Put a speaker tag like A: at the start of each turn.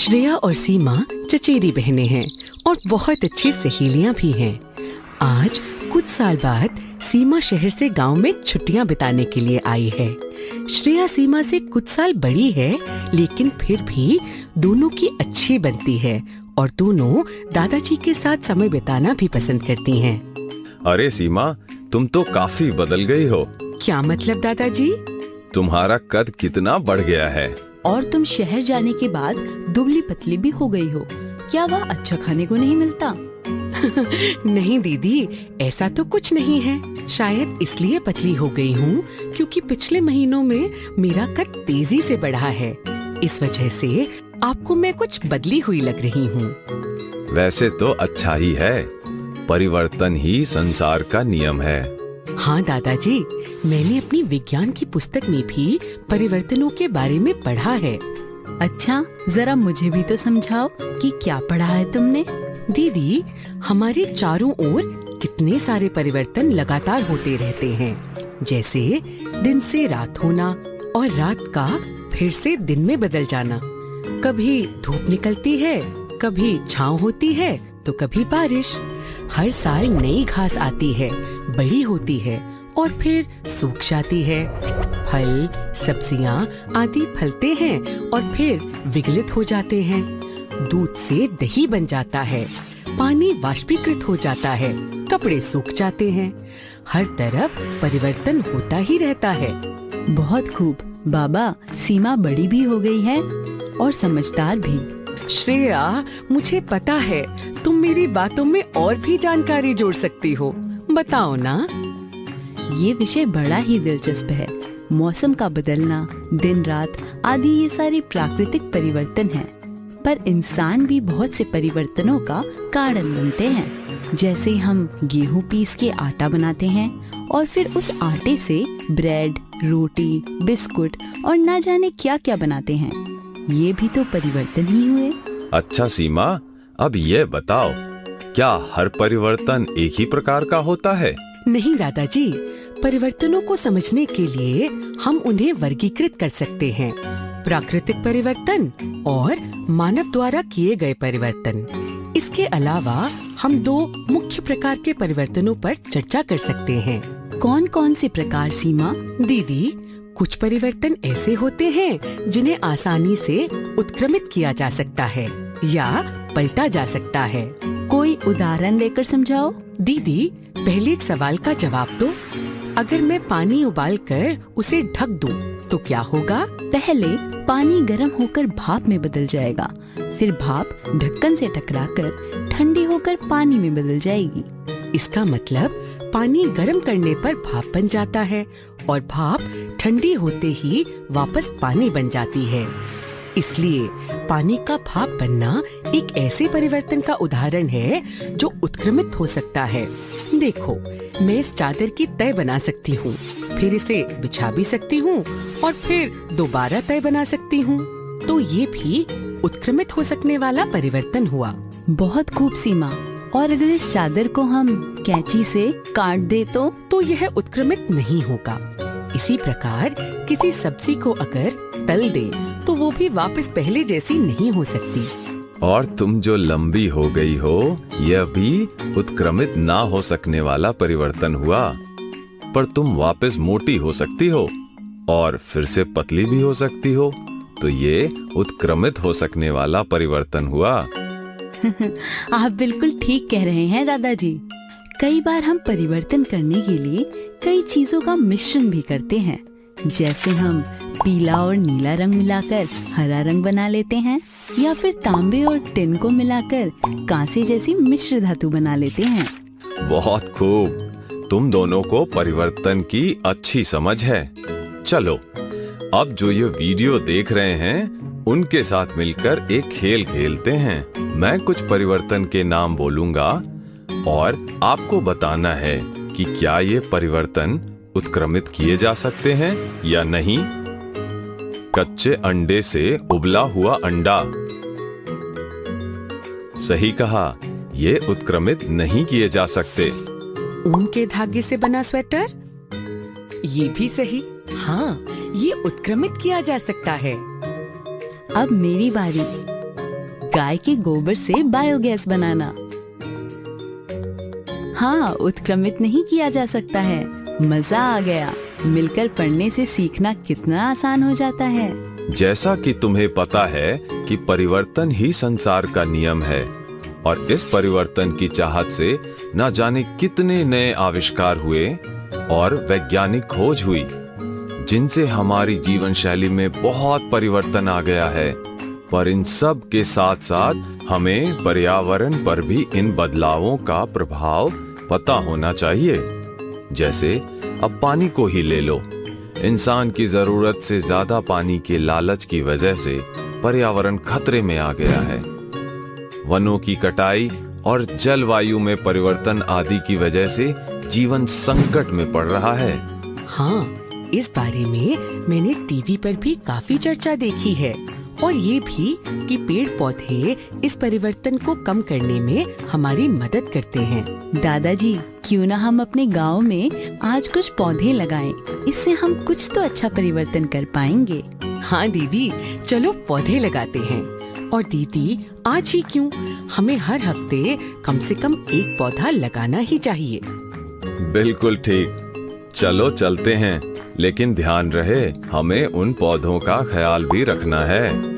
A: श्रेया और सीमा चचेरी बहनें हैं और बहुत अच्छी सहेलियां भी हैं। आज कुछ साल बाद सीमा शहर से गांव में छुट्टियां बिताने के लिए आई है। श्रेया सीमा से कुछ साल बड़ी है, लेकिन फिर भी दोनों की अच्छी बनती है और दोनों दादाजी के साथ समय बिताना भी पसंद करती हैं।
B: अरे सीमा, तुम तो काफी बदल गई हो।
A: क्या मतलब दादाजी?
B: तुम्हारा कद कितना बढ़ गया है।
C: और तुम शहर जाने के बाद दुबली पतली भी हो गई हो। क्या वह अच्छा खाने को नहीं मिलता?
A: नहीं दीदी, ऐसा तो कुछ नहीं है। शायद इसलिए पतली हो गई हूँ क्योंकि पिछले महीनों में मेरा कद तेजी से बढ़ा है। इस वजह से आपको मैं कुछ बदली हुई लग रही हूँ।
B: वैसे तो अच्छा ही है, परिवर्तन ही संसार का नियम है।
A: हाँ दादाजी, मैंने अपनी विज्ञान की पुस्तक में भी परिवर्तनों के बारे में पढ़ा है।
C: अच्छा, जरा मुझे भी तो समझाओ कि क्या पढ़ा है तुमने?
A: दीदी, हमारे चारों ओर कितने सारे परिवर्तन लगातार होते रहते हैं, जैसे दिन से रात होना और रात का फिर से दिन में बदल जाना। कभी धूप निकलती है, कभी छांव होती है, तो कभी बारिश। हर साल नई घास आती है, बड़ी होती है और फिर सूख जाती है। फल, सब्जियां आदि फलते हैं और फिर विगलित हो जाते हैं। दूध से दही बन जाता है, पानी वाष्पीकृत हो जाता है, कपड़े सूख जाते हैं। हर तरफ परिवर्तन होता ही रहता है।
C: बहुत खूब बाबा, सीमा बड़ी भी हो गई है और समझदार भी।
A: श्रेया, मुझे पता है तुम मेरी बातों में और भी जानकारी जोड़ सकती हो। बताओ ना।
C: ये विषय बड़ा ही दिलचस्प है। मौसम का बदलना, दिन रात आदि ये सारे प्राकृतिक परिवर्तन हैं। पर इंसान भी बहुत से परिवर्तनों का कारण बनते हैं। जैसे हम गेहूं पीस के आटा बनाते हैं और फिर उस आटे से ब्रेड, रोटी, बिस्कुट और ना जाने क्या क्या बनाते हैं। ये भी तो परिवर्तन ही हुए।
B: अच्छा सीमा, अब ये बताओ, क्या हर परिवर्तन एक ही प्रकार का होता है?
A: नहीं दादाजी, परिवर्तनों को समझने के लिए हम उन्हें वर्गीकृत कर सकते हैं। प्राकृतिक परिवर्तन और मानव द्वारा किए गए परिवर्तन। इसके अलावा हम दो मुख्य प्रकार के परिवर्तनों पर चर्चा कर सकते हैं।
C: कौन कौन से प्रकार सीमा?
A: दीदी, कुछ परिवर्तन ऐसे होते हैं जिन्हें आसानी से उत्क्रमित किया जा सकता है या पलटा जा सकता है।
C: कोई उदाहरण देकर समझाओ।
A: दीदी, पहले एक सवाल का जवाब दो। अगर मैं पानी उबालकर उसे ढक दूं, तो क्या होगा?
C: पहले पानी गर्म होकर भाप में बदल जाएगा, फिर भाप ढक्कन से टकराकर ठंडी होकर पानी में बदल जाएगी।
A: इसका मतलब पानी गर्म करने पर भाप बन जाता है और भाप ठंडी होते ही वापस पानी बन जाती है। इसलिए पानी का भाप बनना एक ऐसे परिवर्तन का उदाहरण है जो उत्क्रमित हो सकता है। देखो, मैं इस चादर की तह बना सकती हूँ, फिर इसे बिछा भी सकती हूँ और फिर दोबारा तह बना सकती हूँ। तो ये भी उत्क्रमित हो सकने वाला परिवर्तन हुआ।
C: बहुत खूब सीमा। और अगर इस चादर को हम कैंची से काट दे तो
A: यह उत्क्रमित नहीं होगा। इसी प्रकार किसी सब्जी को अगर तल दे तो वो भी वापस पहले जैसी नहीं हो सकती।
B: और तुम जो लंबी हो गई हो, यह भी उत्क्रमित ना हो सकने वाला परिवर्तन हुआ। पर तुम वापस मोटी हो सकती हो और फिर से पतली भी हो सकती हो, तो ये उत्क्रमित हो सकने वाला परिवर्तन हुआ।
C: आप बिल्कुल ठीक कह रहे हैं दादाजी। कई बार हम परिवर्तन करने के लिए कई चीजों का मिश्रण भी करते हैं। जैसे हम पीला और नीला रंग मिलाकर हरा रंग बना लेते हैं, या फिर तांबे और टिन को मिलाकर कांसे जैसी मिश्र धातु बना लेते हैं।
B: बहुत खूब, तुम दोनों को परिवर्तन की अच्छी समझ है। चलो, अब जो ये वीडियो देख रहे हैं उनके साथ मिलकर एक खेल खेलते हैं। मैं कुछ परिवर्तन के नाम बोलूंगा और आपको बताना है कि क्या ये परिवर्तन उत्क्रमित किए जा सकते हैं या नहीं। कच्चे अंडे से उबला हुआ अंडा। सही कहा, ये उत्क्रमित नहीं किए जा सकते।
A: ऊन के धागे से बना स्वेटर, ये भी सही। हाँ, ये उत्क्रमित किया जा सकता है।
C: अब मेरी बारी। गाय के गोबर से बायोगैस बनाना। हाँ, उत्क्रमित नहीं किया जा सकता है। मजा आ गया। मिलकर पढ़ने से सीखना कितना आसान हो जाता है।
B: जैसा कि तुम्हें पता है कि परिवर्तन ही संसार का नियम है और इस परिवर्तन की चाहत से न जाने कितने नए आविष्कार हुए और वैज्ञानिक खोज हुई, जिनसे हमारी जीवन शैली में बहुत परिवर्तन आ गया है। पर इन सब के साथ साथ हमें पर्यावरण पर भी इन बदलावों का प्रभाव पता होना चाहिए। जैसे अब पानी को ही ले लो। इंसान की जरूरत से ज्यादा पानी के लालच की वजह से पर्यावरण खतरे में आ गया है। वनों की कटाई और जलवायु में परिवर्तन आदि की वजह से जीवन संकट में पड़ रहा है।
A: हाँ, इस बारे में मैंने टीवी पर भी काफी चर्चा देखी है और ये भी कि पेड़ पौधे इस परिवर्तन को कम करने में हमारी मदद करते हैं।
C: दादाजी, क्यों ना हम अपने गांव में आज कुछ पौधे लगाएं? इससे हम कुछ तो अच्छा परिवर्तन कर पाएंगे।
A: हाँ दीदी, चलो पौधे लगाते हैं। और दीदी, आज ही क्यों, हमें हर हफ्ते कम से कम एक पौधा लगाना ही चाहिए।
B: बिल्कुल ठीक। चलो चलते हैं, लेकिन ध्यान रहे हमें उन पौधों का ख्याल भी रखना है।